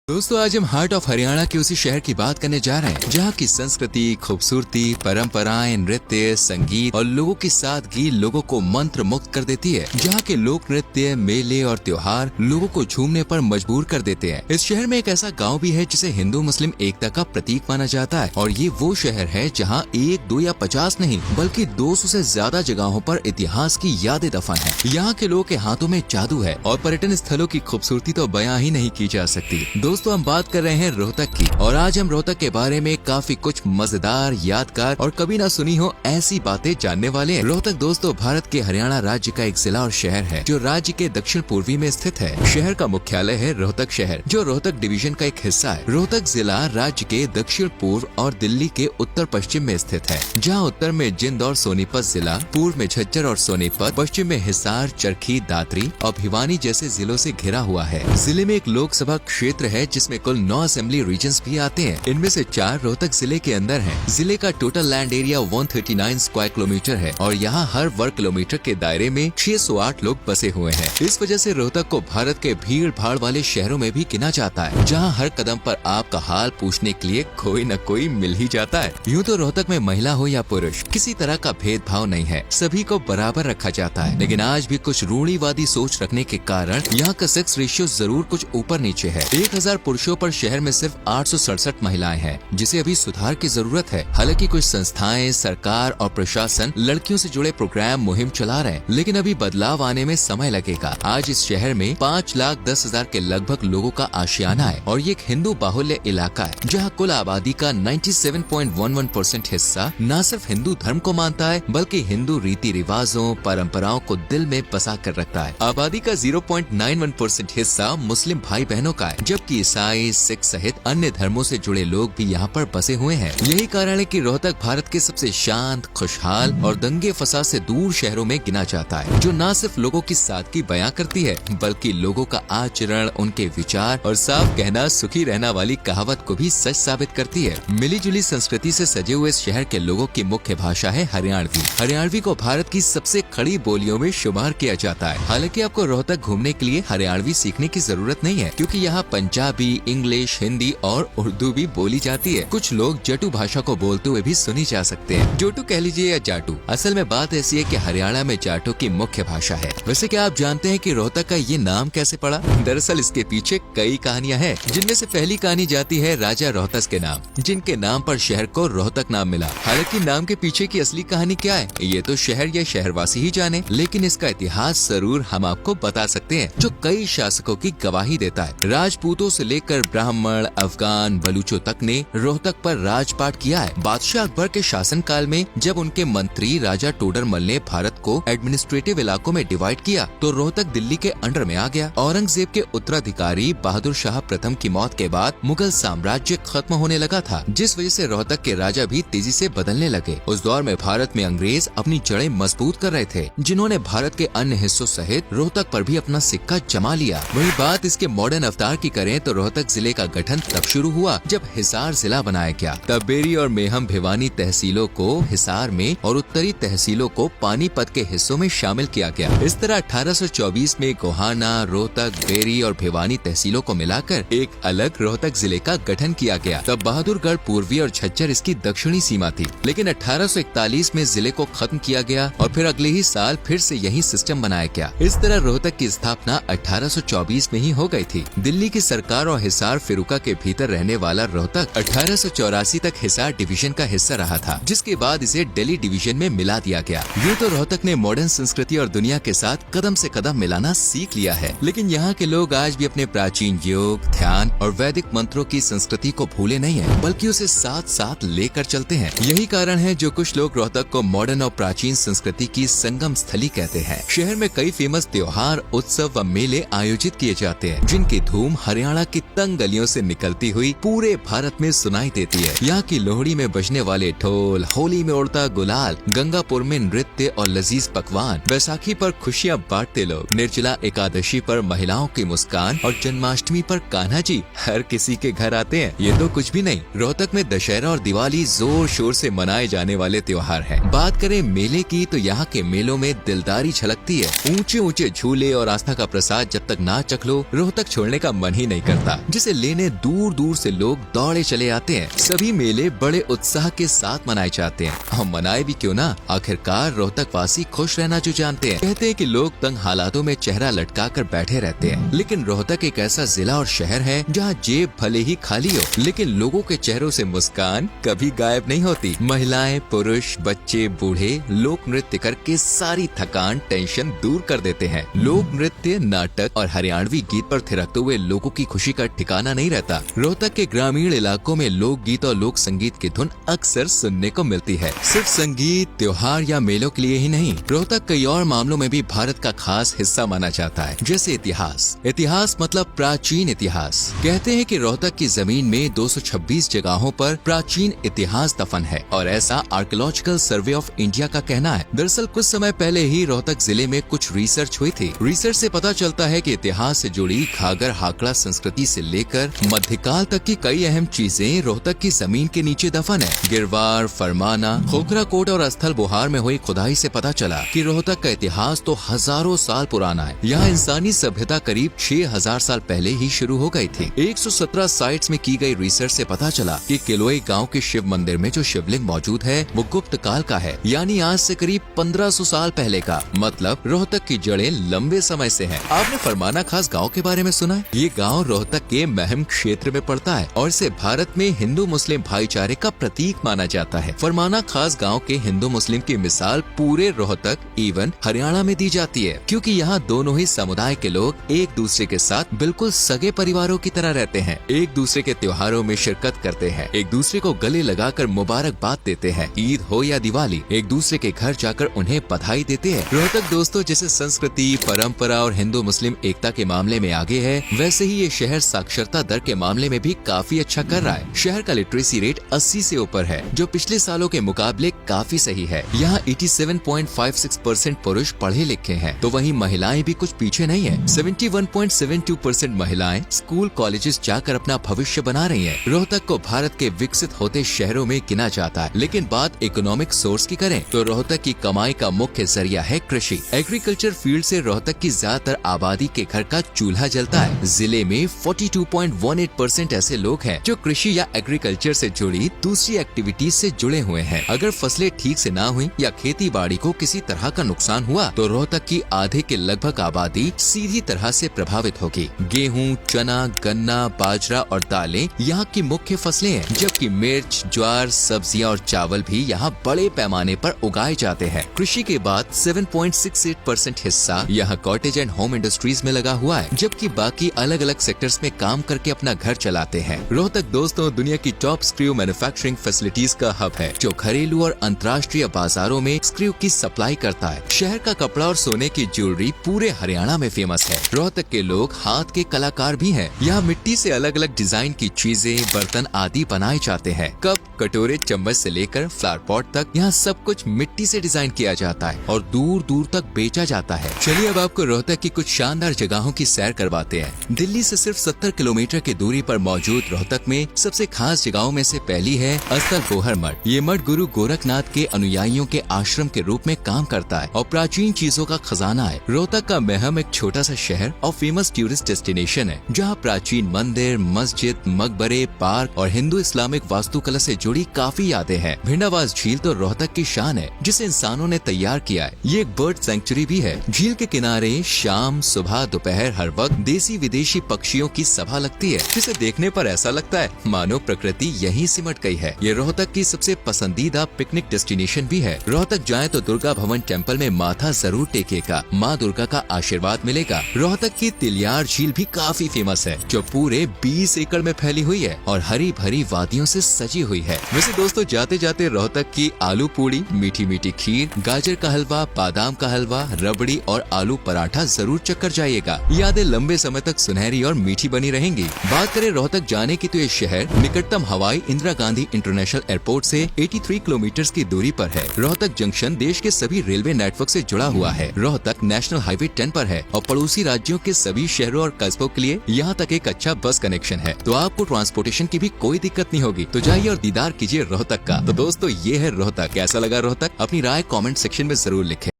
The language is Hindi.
दोस्तों आज हम हार्ट ऑफ हरियाणा के उसी शहर की बात करने जा रहे हैं जहाँ की संस्कृति, खूबसूरती, परंपराएं, नृत्य, संगीत और लोगों की सादगी लोगों को मंत्र मुक्त कर देती है। जहाँ के लोक नृत्य, मेले और त्योहार लोगों को झूमने पर मजबूर कर देते हैं। इस शहर में एक ऐसा गांव भी है जिसे हिंदू मुस्लिम एकता का प्रतीक माना जाता है और ये वो शहर है जहाँ 1, 2 या 50 नहीं बल्कि 200 से ज्यादा जगहों पर इतिहास की यादें दफन है। यहाँ के लोगों के हाथों में जादू है और पर्यटन स्थलों की खूबसूरती तो बयां ही नहीं की जा सकती। दोस्तों हम बात कर रहे हैं रोहतक की और आज हम रोहतक के बारे में काफी कुछ मजेदार, यादगार और कभी ना सुनी हो ऐसी बातें जानने वाले हैं। रोहतक दोस्तों भारत के हरियाणा राज्य का एक जिला और शहर है जो राज्य के दक्षिण पूर्वी में स्थित है। शहर का मुख्यालय है रोहतक शहर जो रोहतक डिवीजन का एक हिस्सा है। रोहतक जिला राज्य के दक्षिण पूर्व और दिल्ली के उत्तर पश्चिम में स्थित है, जहाँ उत्तर में जिंद और सोनीपत जिला, पूर्व में झज्जर और सोनीपत, पश्चिम में हिसार, चरखी, दादरी और भिवानी जैसे जिलों से घिरा हुआ है। जिले में एक लोकसभा क्षेत्र है जिसमें कुल 9 असेंबली रीजन्स भी आते हैं। इनमें से 4 रोहतक जिले के अंदर हैं। जिले का total land area 139 square kilometre है और यहाँ हर वर्ग किलोमीटर के दायरे में 608 लोग बसे हुए हैं। इस वजह से रोहतक को भारत के भीड़ भाड़ वाले शहरों में भी गिना जाता है, जहाँ हर कदम पर आपका हाल पूछने के लिए कोई न कोई मिल ही जाता है। यूँ तो रोहतक में महिला हो या पुरुष किसी तरह का भेदभाव नहीं है, सभी को बराबर रखा जाता है। लेकिन आज भी कुछ रूढ़िवादी सोच रखने के कारण यहाँ का सेक्स रेशियो जरूर कुछ ऊपर नीचे है। 1000 पुरुषों पर शहर में सिर्फ 867 महिलाएं हैं, जिसे अभी सुधार की जरूरत है। हालांकि कुछ संस्थाएं, सरकार और प्रशासन लड़कियों से जुड़े प्रोग्राम, मुहिम चला रहे हैं, लेकिन अभी बदलाव आने में समय लगेगा। आज इस शहर में 5,10,000 के लगभग लोगों का आशियाना है और ये एक हिंदू बाहुल्य इलाका है, जहाँ कुल आबादी का 97.11% हिस्सा न सिर्फ हिंदू धर्म को मानता है बल्कि हिंदू रीति रिवाजों, परंपराओं को दिल में बसा कर रखता है। आबादी का 0.91% हिस्सा मुस्लिम भाई बहनों का है, जबकि ईसाई, सिख सहित अन्य धर्मों से जुड़े लोग भी यहाँ पर बसे हुए हैं। यही कारण है कि रोहतक भारत के सबसे शांत, खुशहाल और दंगे फसाद से दूर शहरों में गिना जाता है, जो न सिर्फ लोगों की सादगी बयां करती है बल्कि लोगों का आचरण, उनके विचार और साफ कहना सुखी रहना वाली कहावत को भी सच साबित करती है। मिली जुली संस्कृति से सजे हुए इस शहर के लोगों की मुख्य भाषा है हरियाणवी। हरियाणवी को भारत की सबसे खड़ी बोलियों में शुमार किया जाता है। हालांकि आपको रोहतक घूमने के लिए हरियाणवी सीखने की जरूरत नहीं है, क्योंकि यहाँ पंजाबी, इंग्लिश, हिंदी और उर्दू भी बोली जाती है। कुछ लोग जटू भाषा को बोलते हुए भी सुनी जा सकते हैं। जोटू कह लीजिए या जाटू, असल में बात ऐसी है कि हरियाणा में जाटू की मुख्य भाषा है। वैसे क्या आप जानते हैं कि रोहतक का ये नाम कैसे पड़ा? दरअसल इसके पीछे कई कहानियां हैं, जिनमें से पहली कहानी जाती है राजा रोहतस के नाम, जिनके नाम पर शहर को रोहतक नाम मिला। हालांकि नाम के पीछे की असली कहानी क्या है ये तो शहर या शहरवासी ही जाने, लेकिन इसका इतिहास जरूर हम आपको बता सकते हैं, जो कई शासकों की गवाही देता है। राजपूतों से लेकर ब्राह्मण, अफगान, बलूचों तक ने रोहतक पर राजपाट किया है। बादशाह अकबर के शासन काल में जब उनके मंत्री राजा टोडरमल ने भारत को एडमिनिस्ट्रेटिव इलाकों में डिवाइड किया तो रोहतक दिल्ली के अंडर में आ गया। औरंगजेब के उत्तराधिकारी बहादुर शाह प्रथम की मौत के बाद मुगल साम्राज्य खत्म होने लगा था, जिस वजह से रोहतक के राजा भी तेजी से बदलने लगे। उस दौर में भारत में अंग्रेज अपनी जड़ें मजबूत कर रहे थे, जिन्होंने भारत के अन्य हिस्सों सहित रोहतक पर भी अपना सिक्का जमा लिया। वही बात इसके मॉडर्न अवतार की करें तो रोहतक जिले का गठन तब शुरू हुआ जब हिसार जिला बनाया गया। तब बेरी और मेहम भिवानी तहसीलों को हिसार में और उत्तरी तहसीलों को पानीपत के हिस्सों में शामिल किया गया। इस तरह 1824 में गोहाना, रोहतक, बेरी और भिवानी तहसीलों को मिलाकर एक अलग रोहतक जिले का गठन किया गया। तब बहादुरगढ़ पूर्वी और झज्जर इसकी दक्षिणी सीमा थी, लेकिन 1841 में जिले को खत्म किया गया और फिर अगले ही साल फिर से यही सिस्टम बनाया गया। इस तरह रोहतक की स्थापना 1824 में ही हो गई थी। दिल्ली की सरकार और हिसार फिरुका के भीतर रहने वाला रोहतक 1884 तक हिसार डिवीजन का हिस्सा रहा था, जिसके बाद इसे दिल्ली डिवीजन में मिला दिया गया। यूँ तो रोहतक ने मॉडर्न संस्कृति और दुनिया के साथ कदम से कदम मिलाना सीख लिया है, लेकिन यहाँ के लोग आज भी अपने प्राचीन योग, ध्यान और वैदिक मंत्रों की संस्कृति को भूले नहीं है, बल्कि उसे साथ साथ लेकर चलते हैं। यही कारण है जो कुछ लोग रोहतक को मॉडर्न और प्राचीन संस्कृति की संगम स्थली कहते हैं। शहर में कई फेमस त्योहार, उत्सव व मेले आयोजित किए जाते हैं, जिनकी धूम हरियाणा की तंग गलियों से निकलती हुई पूरे भारत में सुनाई देती है। यहाँ की लोहड़ी में बजने वाले ढोल, होली में उड़ता गुलाल, गंगापुर में नृत्य और लजीज पकवान, बैसाखी पर खुशियाँ बांटते लोग, निर्जला एकादशी पर महिलाओं की मुस्कान और जन्माष्टमी पर कान्हा जी हर किसी के घर आते हैं। ये तो कुछ भी नहीं, रोहतक में दशहरा और दिवाली जोर शोर से मनाए जाने वाले त्योहार हैं। बात करें मेले की तो यहाँ के मेलों में दिलदारी झलकती है। ऊंचे ऊंचे झूले और आस्था का प्रसाद जब तक ना चख लो रोहतक छोड़ने का मन ही नहीं करता। करता, जिसे लेने दूर दूर से लोग दौड़े चले आते हैं। सभी मेले बड़े उत्साह के साथ मनाए जाते हैं। हम मनाए भी क्यों ना, आखिरकार रोहतक वासी खुश रहना जो जानते हैं। कहते हैं कि लोग तंग हालातों में चेहरा लटका कर बैठे रहते हैं, लेकिन रोहतक एक ऐसा जिला और शहर है जहाँ जेब भले ही खाली हो, लेकिन लोगों के चेहरों से मुस्कान कभी गायब नहीं होती। महिलाएं, पुरुष, बच्चे, बूढ़े लोक नृत्य करके सारी थकान, टेंशन दूर कर देते हैं। लोक नृत्य, नाटक और हरियाणवी गीत पर थिरकते हुए लोगों की खुशी का ठिकाना नहीं रहता। रोहतक के ग्रामीण इलाकों में लोक गीत और लोक संगीत की धुन अक्सर सुनने को मिलती है। सिर्फ संगीत, त्योहार या मेलों के लिए ही नहीं, रोहतक कई और मामलों में भी भारत का खास हिस्सा माना जाता है, जैसे इतिहास। इतिहास मतलब प्राचीन इतिहास। कहते हैं कि रोहतक की जमीन में 226 जगहों पर प्राचीन इतिहास दफन है, और ऐसा आर्कियोलॉजिकल सर्वे ऑफ इंडिया का कहना है। दरअसल कुछ समय पहले ही रोहतक जिले में कुछ रिसर्च हुई थी। रिसर्च से पता चलता है कि इतिहास से जुड़ी घाघर हाकड़ा संस्कृति से लेकर मध्यकाल तक की कई अहम चीजें रोहतक की जमीन के नीचे दफन है। गिरवार, फरमाना, खोखरा कोट और स्थल बुहार में हुई खुदाई से पता चला कि रोहतक का इतिहास तो हजारों साल पुराना है। यहाँ इंसानी सभ्यता करीब 6000 साल पहले ही शुरू हो गई थी। 117 साइट्स में की गई रिसर्च से पता चला कि किलोई गांव के शिव मंदिर में जो शिवलिंग मौजूद है वो गुप्त काल का है, यानी आज से करीब 1500 साल पहले का। मतलब रोहतक की जड़ें लंबे समय से हैं। आपने फरमाना खास गांव के बारे में सुना है? ये गांव रोहतक के महम क्षेत्र में पड़ता है और इसे भारत में हिंदू मुस्लिम भाईचारे का प्रतीक माना जाता है। फरमाना खास गांव के हिंदू मुस्लिम की मिसाल पूरे रोहतक इवन हरियाणा में दी जाती है, क्योंकि यहाँ दोनों ही समुदाय के लोग एक दूसरे के साथ बिल्कुल सगे परिवारों की तरह रहते हैं। एक दूसरे के त्योहारों में शिरकत करते हैं, एक दूसरे को गले लगाकर मुबारकबाद देते हैं। ईद हो या दिवाली, एक दूसरे के घर जाकर उन्हें बधाई देते हैं। रोहतक दोस्तों जैसे संस्कृति, परंपरा और हिंदू मुस्लिम एकता के मामले में आगे है, वैसे ही ये शहर साक्षरता दर के मामले में भी काफी अच्छा कर रहा है। शहर का लिटरेसी रेट 80 से ऊपर है, जो पिछले सालों के मुकाबले काफी सही है। यहाँ 87.56% पुरुष पढ़े लिखे हैं, तो वहीं महिलाएं भी कुछ पीछे नहीं है। 71.72% महिलाएं स्कूल कॉलेजेस जाकर अपना भविष्य बना रही हैं। रोहतक को भारत के विकसित होते शहरों में गिना जाता है, लेकिन बात इकोनॉमिक सोर्स की करें तो रोहतक की कमाई का मुख्य जरिया है कृषि। एग्रीकल्चर फील्ड से रोहतक की ज्यादातर आबादी के घर का चूल्हा जलता है। जिले में 42.18% ऐसे लोग हैं जो कृषि या एग्रीकल्चर से जुड़ी दूसरी एक्टिविटीज से जुड़े हुए हैं। अगर फसलें ठीक से ना हुई या खेती बाड़ी को किसी तरह का नुकसान हुआ तो रोहतक की आधे के लगभग आबादी सीधी तरह से प्रभावित होगी। गेहूं, चना, गन्ना, बाजरा और दालें यहाँ की मुख्य फसलें हैं, जबकि मिर्च, ज्वार, सब्जियां और चावल भी यहाँ बड़े पैमाने पर उगाए जाते हैं। कृषि के बाद 7.68% हिस्सा यहाँ कॉटेज एंड होम इंडस्ट्रीज में लगा हुआ है, जबकि बाकी अलग अलग सेक्टर्स में काम करके अपना घर चलाते हैं। रोहतक दोस्तों दुनिया की टॉप स्क्रू मैन्युफैक्चरिंग फैसिलिटीज का हब है, जो घरेलू और अंतर्राष्ट्रीय बाजारों में स्क्रू की सप्लाई करता है। शहर का कपड़ा और सोने की ज्वेलरी पूरे हरियाणा में फेमस है। रोहतक के लोग हाथ के कलाकार भी हैं। यहाँ मिट्टी से अलग अलग डिजाइन की चीजें, बर्तन आदि बनाए जाते हैं। कप, कटोरे, चम्मच से लेकर फ्लावर पॉट तक यहाँ सब कुछ मिट्टी से डिजाइन किया जाता है और दूर दूर तक बेचा जाता है। चलिए अब आपको रोहतक की कुछ शानदार जगहों की सैर करवाते हैं। दिल्ली से सिर्फ 70 किलोमीटर की दूरी पर मौजूद रोहतक में सबसे खास जगहों में से पहली है स्थल बोहर मठ। ये मठ गुरु गोरखनाथ के अनुयायियों के आश्रम के रूप में काम करता है और प्राचीन चीजों का खजाना है। रोहतक का महम एक छोटा सा शहर और फेमस टूरिस्ट डेस्टिनेशन है, जहाँ प्राचीन मंदिर, मस्जिद, मकबरे, पार्क और हिंदू इस्लामिक वास्तुकला से जुड़ी काफी यादें हैं। भिंडावास झील तो रोहतक की शान है, जिसे इंसानों ने तैयार किया है। ये एक बर्ड सेंचुरी भी है। झील के किनारे शाम, सुबह, दोपहर हर वक्त देसी विदेशी पक्षियों की सभा लगती है, जिसे देखने पर ऐसा लगता है मानो प्रकृति यहीं सिमट गई है। ये रोहतक की सबसे पसंदीदा पिकनिक डेस्टिनेशन भी है। रोहतक जाए तो दुर्गा भवन टेम्पल में माथा जरूर टेकेगा, माँ दुर्गा का आशीर्वाद मिलेगा। रोहतक की तिलियार झील भी काफी फेमस है, जो पूरे 20 एकड़ में फैली हुई है और हरी भरी वादियों से सजी हुई है। वैसे दोस्तों जाते जाते रोहतक की आलू पूड़ी, मीठी मीठी खीर, गाजर का हलवा, बादाम का हलवा, रबड़ी और आलू पराठा जरूर चक्कर जाइएगा। यादें लंबे समय तक सुनहरी और मीठी बनी रहेंगी। बात करें रोहतक जाने की तो ये शहर निकटतम हवाई इंदिरा गांधी इंटरनेशनल एयरपोर्ट से 83 किलोमीटर की दूरी पर है। रोहतक जंक्शन देश के सभी रेलवे नेटवर्क से जुड़ा हुआ है। रोहतक नेशनल हाईवे 10 पर है और पड़ोसी राज्यों के सभी शहरों और कस्बों के लिए यहाँ तक एक अच्छा बस कनेक्शन है, तो आपको ट्रांसपोर्टेशन की भी कोई दिक्कत नहीं होगी। तो जाइए और दीदार कीजिए रोहतक का। तो दोस्तों ये है रोहतक। कैसा लगा रोहतक? अपनी राय कमेंट सेक्शन में जरूर लिखें।